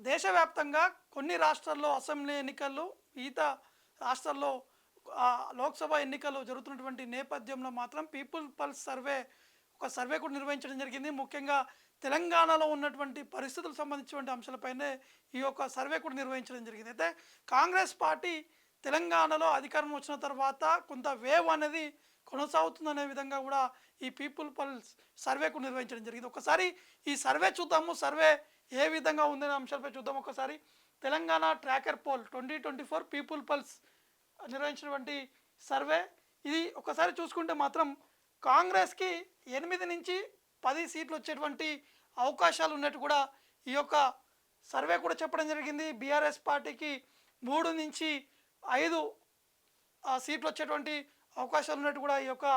దేశవ్యాప్తంగా కొన్ని రాష్ట్రాల్లో అసెంబ్లీ ఎన్నికలు, మిగతా రాష్ట్రాల్లో లోక్సభ ఎన్నికలు జరుగుతున్నటువంటి నేపథ్యంలో మాత్రం పీపుల్ పల్స్ సర్వే ఒక సర్వే కూడా నిర్వహించడం జరిగింది. ముఖ్యంగా తెలంగాణలో ఉన్నటువంటి పరిస్థితులకు సంబంధించినటువంటి అంశాలపైనే ఈ యొక్క సర్వే కూడా నిర్వహించడం జరిగింది. అయితే కాంగ్రెస్ పార్టీ తెలంగాణలో అధికారం వచ్చిన తర్వాత కొంత వేవ్ అనేది కొనసాగుతుందనే విధంగా కూడా ఈ పీపుల్ పల్స్ సర్వే కూడా నిర్వహించడం జరిగింది. ఒకసారి ఈ సర్వే చూద్దాము. సర్వే ఏ విధంగా ఉందనే అంశాలపై చూద్దాం. ఒకసారి Telangana tracker poll 2024 people pulse నిర్వహించినటువంటి సర్వే ఇది. ఒకసారి చూసుకుంటే మాత్రం కాంగ్రెస్కి 8 నుంచి 10 సీట్లు వచ్చేటువంటి అవకాశాలు ఉన్నట్టు కూడా ఈ యొక్క సర్వే కూడా చెప్పడం జరిగింది. బీఆర్ఎస్ పార్టీకి 3 నుంచి 5 సీట్లు వచ్చేటువంటి అవకాశాలు ఉన్నట్టు కూడా ఈ యొక్క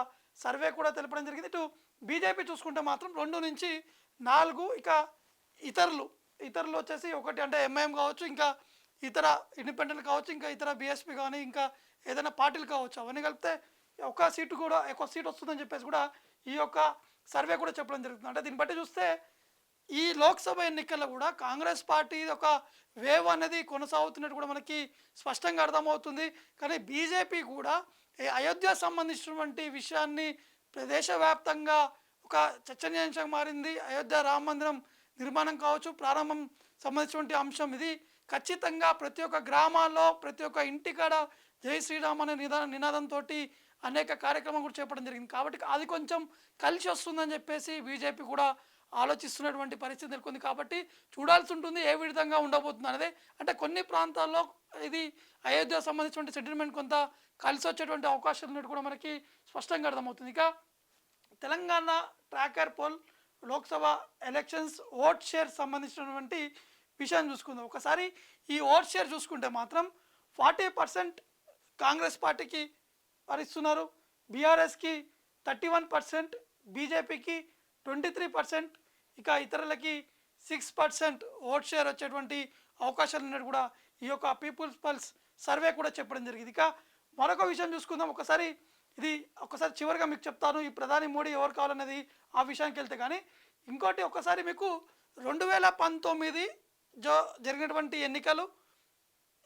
సర్వే కూడా తెలపడం జరిగింది. ఇటు బీజేపీ చూసుకుంటే మాత్రం 2 నుంచి 4, ఇక ఇతరులు వచ్చేసి 1 అంటే ఎంఐఎం కావచ్చు, ఇంకా ఇతర ఇండిపెండెంట్ కావచ్చు, ఇంకా ఇతర బీఎస్పీ కానీ ఇంకా ఏదైనా పార్టీలు కావచ్చు, అవన్నీ కలిపితే ఒక సీటు కూడా ఎక్కువ సీట్ వస్తుందని చెప్పేసి కూడా ఈ యొక్క సర్వే కూడా చెప్పడం జరుగుతుంది. అంటే దీన్ని బట్టి చూస్తే ఈ లోక్సభ ఎన్నికల్లో కూడా కాంగ్రెస్ పార్టీ ఒక వేవ్ అనేది కొనసాగుతున్నట్టు కూడా మనకి స్పష్టంగా అర్థమవుతుంది. కానీ బీజేపీ కూడా అయోధ్య సంబంధించినటువంటి విషయాన్ని దేశవ్యాప్తంగా ఒక చర్చనీయాంశంగా మారింది. అయోధ్య రామ మందిరం నిర్మాణం కావచ్చు, ప్రారంభం సంబంధించినటువంటి అంశం ఇది ఖచ్చితంగా ప్రతి ఒక్క గ్రామాల్లో ప్రతి ఒక్క ఇంటికాడ జై శ్రీరామ్ అనే నినాదంతో అనేక కార్యక్రమం కూడా చేపట్టడం జరిగింది. కాబట్టి అది కొంచెం కలిసి వస్తుందని చెప్పేసి బీజేపీ కూడా ఆలోచిస్తున్నటువంటి పరిస్థితి నెలకొంది. కాబట్టి చూడాల్సి ఉంటుంది ఏ విధంగా ఉండబోతుంది అనేది. అంటే కొన్ని ప్రాంతాల్లో ఇది అయోధ్య సంబంధించినటువంటి సెటిల్మెంట్ కొంత కలిసి వచ్చేటువంటి అవకాశాలు ఉన్నట్టు కూడా మనకి స్పష్టంగా అర్థమవుతుంది. ఇక Telangana tracker poll Lok Sabha elections vote share సంబంధించినటువంటి విషయాన్ని చూసుకుందాం. ఒకసారి ఈ ఓట్ షేర్ చూసుకుంటే మాత్రం 40% కాంగ్రెస్ పార్టీకి భరిస్తున్నారు, బీఆర్ఎస్కి 31%, బీజేపీకి 23%, ఇక ఇతరులకి 6% ఓట్ షేర్ వచ్చేటువంటి అవకాశాలు ఉన్నట్టు కూడా ఈ యొక్క పీపుల్స్ పల్స్ సర్వే కూడా చెప్పడం జరిగింది. ఇక మరొక విషయం చూసుకుందాం. ఒకసారి చివరిగా మీకు చెప్తాను ఈ ప్రధాని మోడీ ఎవరు కావాలనేది ఆ విషయానికి వెళ్తే. కానీ ఇంకోటి ఒకసారి మీకు 2019 జరిగినటువంటి ఎన్నికలు,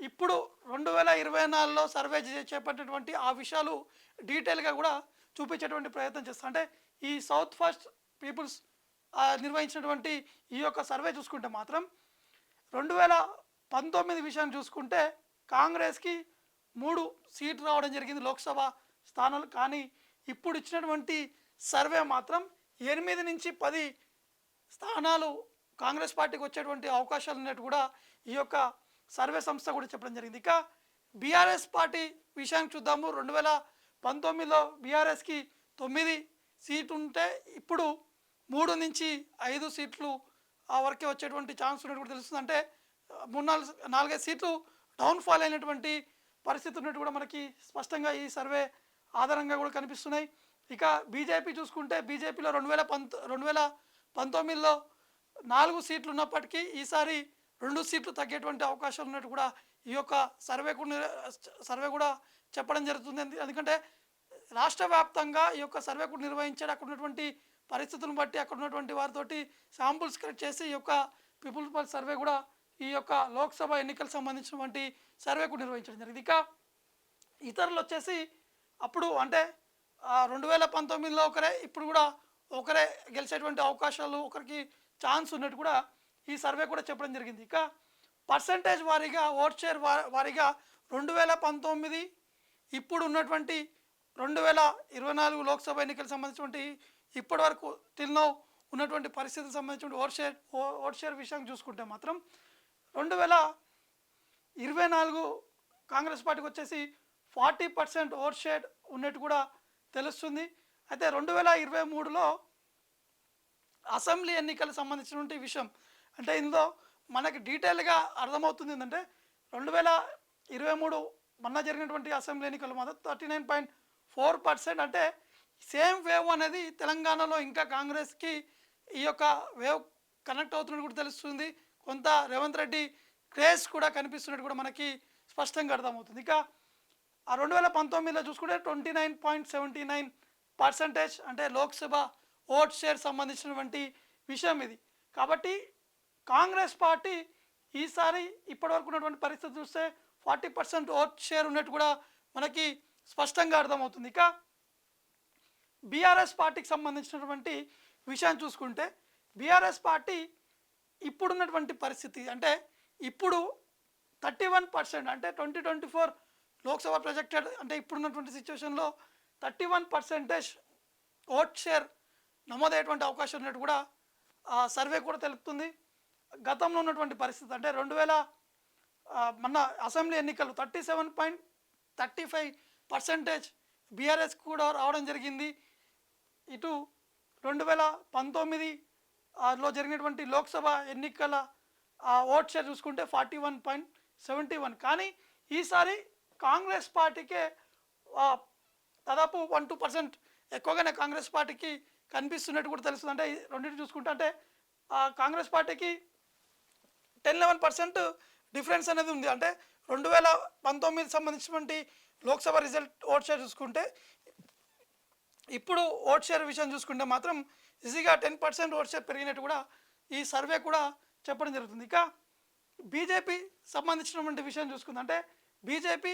ఇప్పుడు 2024లో సర్వే చేపట్టినటువంటి ఆ విషయాలు డీటెయిల్గా కూడా చూపించేటువంటి ప్రయత్నం చేస్తాం. అంటే ఈ సౌత్ ఫస్ట్ పీపుల్స్ నిర్వహించినటువంటి ఈ యొక్క సర్వే చూసుకుంటే మాత్రం 2019 విషయాన్ని చూసుకుంటే కాంగ్రెస్కి 3 సీట్లు రావడం జరిగింది లోక్సభ స్థానాలు. కానీ ఇప్పుడు ఇచ్చినటువంటి సర్వే మాత్రం 8 నుంచి 10 స్థానాలు కాంగ్రెస్ పార్టీకి వచ్చేటువంటి అవకాశాలు ఉన్నట్టు కూడా ఈ యొక్క సర్వే సంస్థ కూడా చెప్పడం జరిగింది. ఇక బీఆర్ఎస్ పార్టీ విషయానికి చూద్దాము. 2019లో బీఆర్ఎస్కి 9 సీట్లు ఉంటే ఇప్పుడు 3 నుంచి 5 సీట్లు ఆ వరకే వచ్చేటువంటి ఛాన్స్ ఉన్నట్టు కూడా తెలుస్తుంది. అంటే 4-5 సీట్లు డౌన్ఫాల్ అయినటువంటి పరిస్థితి ఉన్నట్టు కూడా మనకి స్పష్టంగా ఈ సర్వే ఆధారంగా కూడా కనిపిస్తున్నాయి. ఇక బీజేపీ చూసుకుంటే బీజేపీలో 2019లో 4 సీట్లు ఉన్నప్పటికీ ఈసారి 2 సీట్లు తగ్గేటువంటి అవకాశాలు ఉన్నట్టు కూడా ఈ యొక్క సర్వే కూడా చెప్పడం జరుగుతుంది. ఎందుకంటే రాష్ట్ర వ్యాప్తంగా ఈ యొక్క సర్వే కూడా నిర్వహించాడు. అక్కడ ఉన్నటువంటి పరిస్థితులను బట్టి అక్కడ ఉన్నటువంటి వారితోటి శాంపుల్స్ కలెక్ట్ చేసి ఈ యొక్క పీపుల్స్ పల్స్ సర్వే కూడా ఈ యొక్క లోక్సభ ఎన్నికలకు సంబంధించినటువంటి సర్వే కూడా నిర్వహించడం జరిగింది. ఇక ఇతరులు వచ్చేసి అప్పుడు అంటే 2019లో ఒకరే, ఇప్పుడు కూడా ఒకరే గెలిచేటువంటి అవకాశాలు, ఒకరికి ఛాన్స్ ఉన్నట్టు కూడా ఈ సర్వే కూడా చెప్పడం జరిగింది. ఇక పర్సంటేజ్ వారీగా ఓట్ షేర్ వారీగా 2019 ఇప్పుడు ఉన్నటువంటి 2024 లోక్సభ ఎన్నికలకు సంబంధించినటువంటి ఇప్పటి వరకు తిన్నో ఉన్నటువంటి పరిస్థితికి సంబంధించిన ఓట్ షేర్ విషయాన్ని చూసుకుంటే మాత్రం 2024 కాంగ్రెస్ పార్టీకి వచ్చేసి 40% ఓట్ షేర్ ఉన్నట్టు కూడా తెలుస్తుంది. అయితే 2023లో అసెంబ్లీ ఎన్నికలకు సంబంధించినటువంటి విషయం అంటే ఇందులో మనకి డీటెయిల్గా అర్థమవుతుంది. ఏంటంటే 2023 మొన్న జరిగినటువంటి అసెంబ్లీ ఎన్నికలు మాత్రం 39.4%. అంటే సేమ్ వేవ్ అనేది తెలంగాణలో ఇంకా కాంగ్రెస్కి ఈ యొక్క వేవ్ కనెక్ట్ అవుతున్నట్టు కూడా తెలుస్తుంది. కొంత రేవంత్ రెడ్డి క్రేజ్ కూడా కనిపిస్తున్నట్టు కూడా మనకి స్పష్టంగా అర్థమవుతుంది. ఇక ఆ 2019లో చూసుకుంటే 29.79% అంటే లోక్సభ ఓట్ షేర్ సంబంధించినటువంటి విషయం ఇది. కాబట్టి కాంగ్రెస్ పార్టీ ఈసారి ఇప్పటివరకు ఉన్నటువంటి పరిస్థితి చూస్తే 40% ఓట్ షేర్ ఉన్నట్టు కూడా మనకి స్పష్టంగా అర్థమవుతుంది. ఇక బీఆర్ఎస్ పార్టీకి సంబంధించినటువంటి విషయాన్ని చూసుకుంటే బీఆర్ఎస్ పార్టీ ఇప్పుడున్నటువంటి పరిస్థితి అంటే ఇప్పుడు 31% అంటే 2024 లోక్సభ ప్రొజెక్టెడ్ అంటే ఇప్పుడున్నటువంటి సిచ్యువేషన్లో 31% ఓట్ షేర్ నమోదయ్యేటువంటి అవకాశం ఉన్నట్టు కూడా సర్వే కూడా తెలుపుతుంది. గతంలో ఉన్నటువంటి పరిస్థితి అంటే 2000 మన అసెంబ్లీ ఎన్నికలు 37.35% బీఆర్ఎస్ కూడా రావడం జరిగింది. ఇటు 2019లో జరిగినటువంటి లోక్సభ ఎన్నికల ఓట్ షేర్ చూసుకుంటే 41.71. కానీ ఈసారి కాంగ్రెస్ పార్టీకే దాదాపు 1-2% ఎక్కువగానే కాంగ్రెస్ పార్టీకి కనిపిస్తున్నట్టు కూడా తెలుస్తుంది. అంటే రెండింటి చూసుకుంటే అంటే కాంగ్రెస్ పార్టీకి 10-11% డిఫరెన్స్ అనేది ఉంది. అంటే 2019 సంబంధించినటువంటి లోక్సభ రిజల్ట్ ఓట్ షేర్ చూసుకుంటే ఇప్పుడు ఓట్ షేర్ విషయం చూసుకుంటే మాత్రం ఈజీగా 10% ఓట్ షేర్ పెరిగినట్టు కూడా ఈ సర్వే కూడా చెప్పడం జరుగుతుంది. ఇక బీజేపీ సంబంధించినటువంటి విషయం చూసుకుంది అంటే బీజేపీ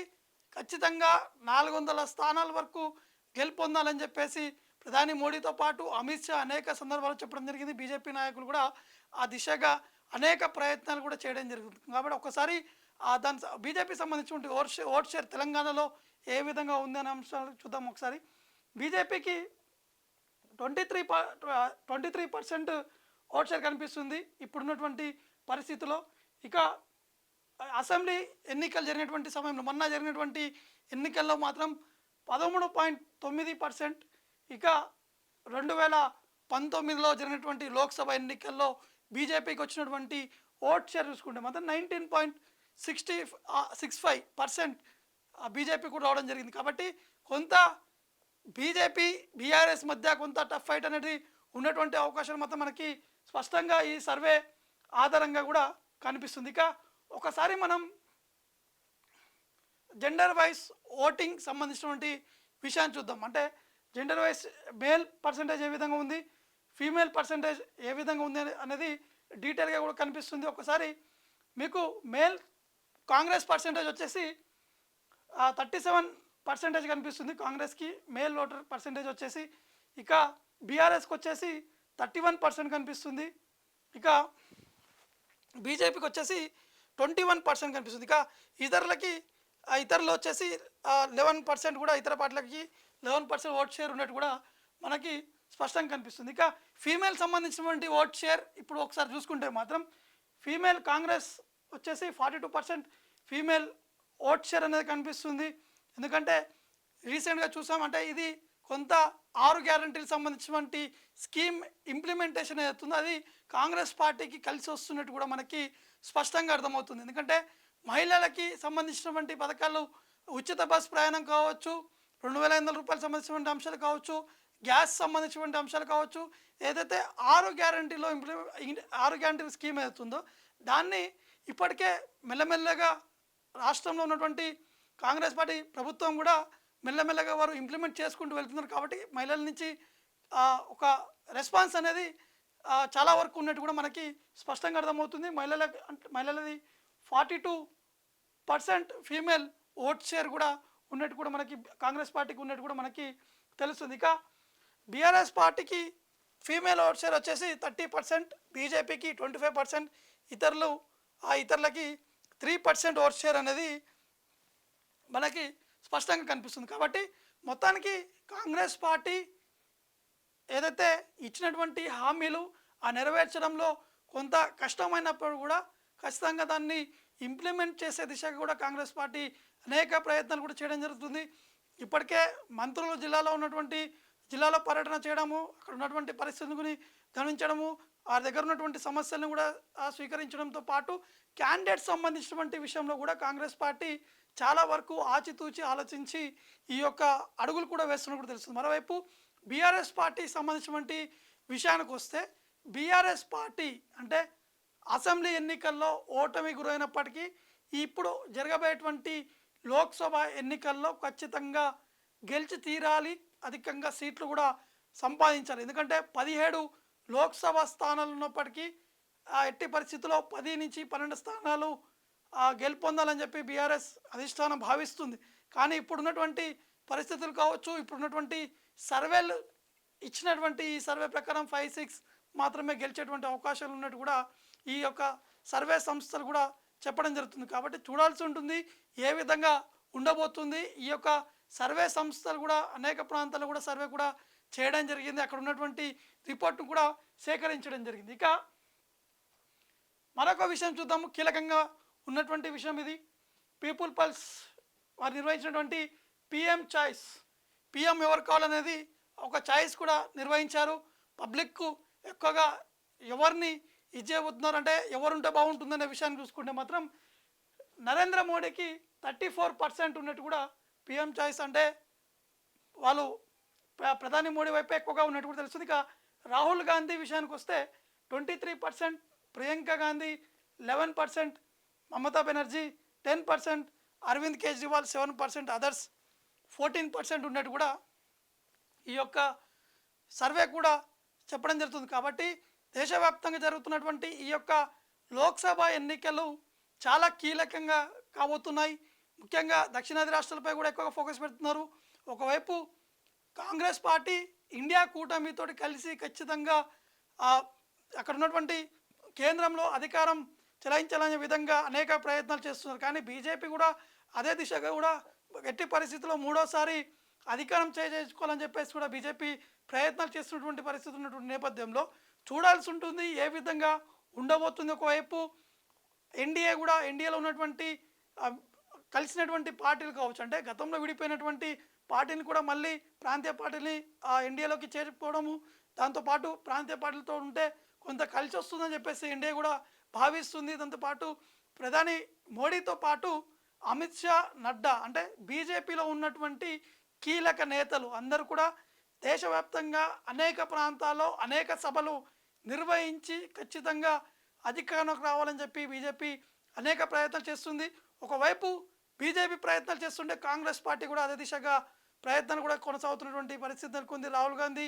ఖచ్చితంగా 400 స్థానాల వరకు గెలుపొందాలని చెప్పేసి ప్రధాని మోడీతో పాటు అమిత్ షా అనేక సందర్భాలు చెప్పడం జరిగింది. బీజేపీ నాయకులు కూడా ఆ దిశగా అనేక ప్రయత్నాలు కూడా చేయడం జరుగుతుంది. కాబట్టి ఒకసారి దాని బీజేపీ సంబంధించినటువంటి ఓట్ షేర్ తెలంగాణలో ఏ విధంగా ఉంది అనే అంశాలు చూద్దాం. ఒకసారి బీజేపీకి 23% ఓట్ షేర్ కనిపిస్తుంది ఇప్పుడున్నటువంటి పరిస్థితిలో. ఇక అసెంబ్లీ ఎన్నికలు జరిగినటువంటి సమయంలో మొన్న జరిగినటువంటి ఎన్నికల్లో మాత్రం 13.9%. ఇక 2019లో జరిగినటువంటి లోక్సభ ఎన్నికల్లో బీజేపీకి వచ్చినటువంటి ఓట్ షేర్ చూసుకుంటే మాత్రం 19.65% బీజేపీ కూడా రావడం జరిగింది. కాబట్టి కొంత బీజేపీ బీఆర్ఎస్ మధ్య కొంత టఫ్ ఫైట్ అనేది ఉన్నటువంటి అవకాశాలు మాత్రం మనకి స్పష్టంగా ఈ సర్వే ఆధారంగా కూడా కనిపిస్తుంది. ఇక ఒకసారి మనం జెండర్ వైజ్ ఓటింగ్ సంబంధించినటువంటి విషయాన్ని చూద్దాం. అంటే జెండర్ వైజ్ మేల్ పర్సంటేజ్ ఏ విధంగా ఉంది, ఫీమేల్ పర్సంటేజ్ ఏ విధంగా ఉంది అనేది డీటెయిల్గా కూడా కనిపిస్తుంది. ఒకసారి మీకు మేల్ కాంగ్రెస్ పర్సంటేజ్ వచ్చేసి 37% కనిపిస్తుంది కాంగ్రెస్కి మేల్ ఓటర్ పర్సంటేజ్ వచ్చేసి. ఇక బీఆర్ఎస్కి వచ్చేసి 31% కనిపిస్తుంది. ఇక బీజేపీకి వచ్చేసి 21% కనిపిస్తుంది. ఇక ఇతరులు వచ్చేసి 11% కూడా ఇతర పార్టీలకి 11% ఓట్ షేర్ ఉన్నట్టు కూడా మనకి స్పష్టంగా కనిపిస్తుంది. ఇక ఫీమేల్ సంబంధించినటువంటి ఓట్ షేర్ ఇప్పుడు ఒకసారి చూసుకుంటే మాత్రం ఫీమేల్ కాంగ్రెస్ వచ్చేసి 42% ఫీమేల్ ఓట్ షేర్ అనేది కనిపిస్తుంది. ఎందుకంటే రీసెంట్గా చూసామంటే ఇది కొంత 6 గ్యారంటీలకు సంబంధించినటువంటి స్కీమ్ ఇంప్లిమెంటేషన్ అవుతుందో అది కాంగ్రెస్ పార్టీకి కలిసి వస్తున్నట్టు కూడా మనకి స్పష్టంగా అర్థమవుతుంది. ఎందుకంటే మహిళలకి సంబంధించినటువంటి పథకాలు ఉచిత బస్ ప్రయాణం కావచ్చు, 2500 రూపాయలు సంబంధించినటువంటి అంశాలు కావచ్చు, గ్యాస్ సంబంధించినటువంటి అంశాలు కావచ్చు, ఏదైతే 6 గ్యారంటీల స్కీమ్ అవుతుందో దాన్ని ఇప్పటికే మెల్లమెల్లగా రాష్ట్రంలో ఉన్నటువంటి కాంగ్రెస్ పార్టీ ప్రభుత్వం కూడా మెల్లమెల్లగా వారు ఇంప్లిమెంట్ చేసుకుంటూ వెళ్తున్నారు. కాబట్టి మహిళల నుంచి ఒక రెస్పాన్స్ అనేది చాలా వరకు ఉన్నట్టు కూడా మనకి స్పష్టంగా అర్థమవుతుంది. మహిళలది 42% ఫీమేల్ ఓట్ షేర్ కూడా ఉన్నట్టు కూడా మనకి కాంగ్రెస్ పార్టీకి ఉన్నట్టు కూడా మనకి తెలుస్తుంది. ఇక బీఆర్ఎస్ పార్టీకి ఫీమేల్ ఓట్ షేర్ వచ్చేసి 30%, బీజేపీకి 25%, ఇతరులకి 3% ఓట్ షేర్ అనేది మనకి స్పష్టంగా కనిపిస్తుంది. కాబట్టి మొత్తానికి కాంగ్రెస్ పార్టీ ఏదైతే ఇచ్చినటువంటి హామీలు నెరవేర్చడంలో కొంత కష్టమైనప్పుడు కూడా ఖచ్చితంగా దాన్ని ఇంప్లిమెంట్ చేసే దిశగా కూడా కాంగ్రెస్ పార్టీ అనేక ప్రయత్నాలు కూడా చేయడం జరుగుతుంది. ఇప్పటికే మంత్రులు జిల్లాలో పర్యటన చేయడము, అక్కడ ఉన్నటువంటి పరిస్థితులను గమనించడము, ఆ దగ్గర ఉన్నటువంటి సమస్యలను కూడా స్వీకరించడంతో పాటు క్యాండిడేట్స్ సంబంధించినటువంటి విషయంలో కూడా కాంగ్రెస్ పార్టీ చాలా వరకు ఆచితూచి ఆలోచించి ఈ యొక్క అడుగులు కూడా వేస్తున్నట్టు కూడా తెలుస్తుంది. మరోవైపు బీఆర్ఎస్ పార్టీ సంబంధించినటువంటి విషయానికి వస్తే బీఆర్ఎస్ పార్టీ అంటే అసెంబ్లీ ఎన్నికల్లో ఓటమి గురైనప్పటికీ ఇప్పుడు జరగబోయేటువంటి లోక్సభ ఎన్నికల్లో ఖచ్చితంగా గెలిచి తీరాలి, అధికంగా సీట్లు కూడా సంపాదించాలి. ఎందుకంటే 17 లోక్సభ స్థానాలు ఉన్నప్పటికీ ఎట్టి పరిస్థితుల్లో 10 నుంచి 12 స్థానాలు గెలుపొందాలని చెప్పి బీఆర్ఎస్ అధిష్టానం భావిస్తుంది. కానీ ఇప్పుడున్నటువంటి పరిస్థితులు కావచ్చు, ఇప్పుడున్నటువంటి సర్వేలు ఇచ్చినటువంటి ఈ సర్వే ప్రకారం 5-6 మాత్రమే గెలిచేటువంటి అవకాశాలు ఉన్నట్టు కూడా ఈ యొక్క సర్వే సంస్థలు కూడా చెప్పడం జరుగుతుంది. కాబట్టి చూడాల్సి ఉంటుంది ఏ విధంగా ఉండబోతుంది. ఈ యొక్క సర్వే సంస్థలు కూడా అనేక ప్రాంతాల్లో కూడా సర్వే కూడా చేయడం జరిగింది. అక్కడ ఉన్నటువంటి రిపోర్ట్ను కూడా సేకరించడం జరిగింది. ఇక మరొక విషయం చూద్దాము, కీలకంగా ఉన్నటువంటి విషయం ఇది. పీపుల్ పల్స్ వారు నిర్వహించినటువంటి పిఎం చాయిస్, పిఎం ఎవరు కావాలనేది ఒక చాయిస్ కూడా నిర్వహించారు. పబ్లిక్కు ఎక్కువగా ఎవరిని ఇచ్చేబోతున్నారు అంటే ఎవరుంటే బాగుంటుందనే విషయాన్ని చూసుకుంటే మాత్రం నరేంద్ర మోడీకి 34% ఉన్నట్టు కూడా పిఎం చాయిస్ అంటే వాళ్ళు ప్రధాని మోడీ వైపే ఎక్కువగా ఉన్నట్టు కూడా తెలుస్తుంది. ఇక రాహుల్ గాంధీ విషయానికి వస్తే 23%, ప్రియాంక గాంధీ 11%, మమతా బెనర్జీ 10%, అరవింద్ కేజ్రీవాల్ 7%, అదర్స్ 14% ఉన్నట్టు కూడా ఈ యొక్క సర్వే కూడా చెప్పడం జరుగుతుంది. కాబట్టి దేశవ్యాప్తంగా జరుగుతున్నటువంటి ఈ యొక్క లోక్సభ ఎన్నికలు చాలా కీలకంగా కాబోతున్నాయి. ముఖ్యంగా దక్షిణాది రాష్ట్రాలపై కూడా ఎక్కువగా ఫోకస్ పెడుతున్నారు. ఒకవైపు కాంగ్రెస్ పార్టీ ఇండియా కూటమితో కలిసి ఖచ్చితంగా అక్కడ ఉన్నటువంటి కేంద్రంలో అధికారం చెలాయించాలనే విధంగా అనేక ప్రయత్నాలు చేస్తున్నారు. కానీ బీజేపీ కూడా అదే దిశగా కూడా ఎట్టి పరిస్థితుల్లో మూడోసారి అధికారం చేసుకోవాలని చెప్పేసి కూడా బీజేపీ ప్రయత్నాలు చేస్తున్నటువంటి పరిస్థితి ఉన్నటువంటి నేపథ్యంలో చూడాల్సి ఉంటుంది ఏ విధంగా ఉండబోతుంది. ఒకవైపు ఎన్డీఏ కూడా, ఎన్డీఏలో ఉన్నటువంటి కలిసినటువంటి పార్టీలు కావచ్చు, అంటే గతంలో విడిపోయినటువంటి పార్టీని కూడా మళ్ళీ ప్రాంతీయ పార్టీని ఎన్డీఏలోకి చేర్చుకోవడము, దాంతోపాటు ప్రాంతీయ పార్టీలతో ఉంటే కొంత కలిసి వస్తుందని చెప్పేసి ఎన్డీఏ కూడా భావిస్తుంది. దాంతోపాటు ప్రధాని మోడీతో పాటు అమిత్ షా, నడ్డా అంటే బీజేపీలో ఉన్నటువంటి కీలక నేతలు అందరూ కూడా దేశవ్యాప్తంగా అనేక ప్రాంతాల్లో అనేక సభలు నిర్వహించి ఖచ్చితంగా అధికారంలోకి రావాలని చెప్పి బీజేపీ అనేక ప్రయత్నాలు చేస్తుంది. ఒకవైపు బీజేపీ ప్రయత్నాలు చేస్తుంటే కాంగ్రెస్ పార్టీ కూడా అదే దిశగా ప్రయత్నాలు కూడా కొనసాగుతున్నటువంటి పరిస్థితి నెలకొంది. రాహుల్ గాంధీ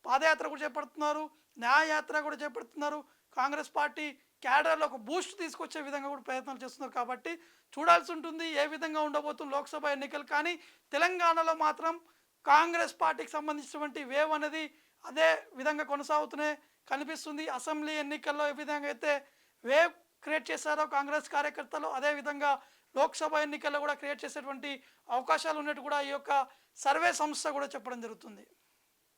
పాదయాత్ర కూడా చేపడుతున్నారు, న్యాయయాత్ర కూడా చేపడుతున్నారు. కాంగ్రెస్ పార్టీ క్యాడర్లో ఒక బూస్ట్ తీసుకొచ్చే విధంగా కూడా ప్రయత్నాలు చేస్తున్నారు. కాబట్టి చూడాల్సి ఉంటుంది ఏ విధంగా ఉండబోతుంది లోక్సభ ఎన్నికలు. కానీ తెలంగాణలో మాత్రం కాంగ్రెస్ పార్టీకి సంబంధించినటువంటి వేవ్ అనేది అదే విధంగా కొనసాగుతూనే కనిపిస్తుంది. అసెంబ్లీ ఎన్నికల్లో ఏ విధంగా అయితే వేవ్ క్రియేట్ చేశారో కాంగ్రెస్ కార్యకర్తలు, అదేవిధంగా లోక్సభ ఎన్నికల్లో కూడా క్రియేట్ చేసేటువంటి అవకాశాలు ఉన్నట్టు కూడా ఈ యొక్క సర్వే సంస్థ కూడా చెప్పడం జరుగుతుంది.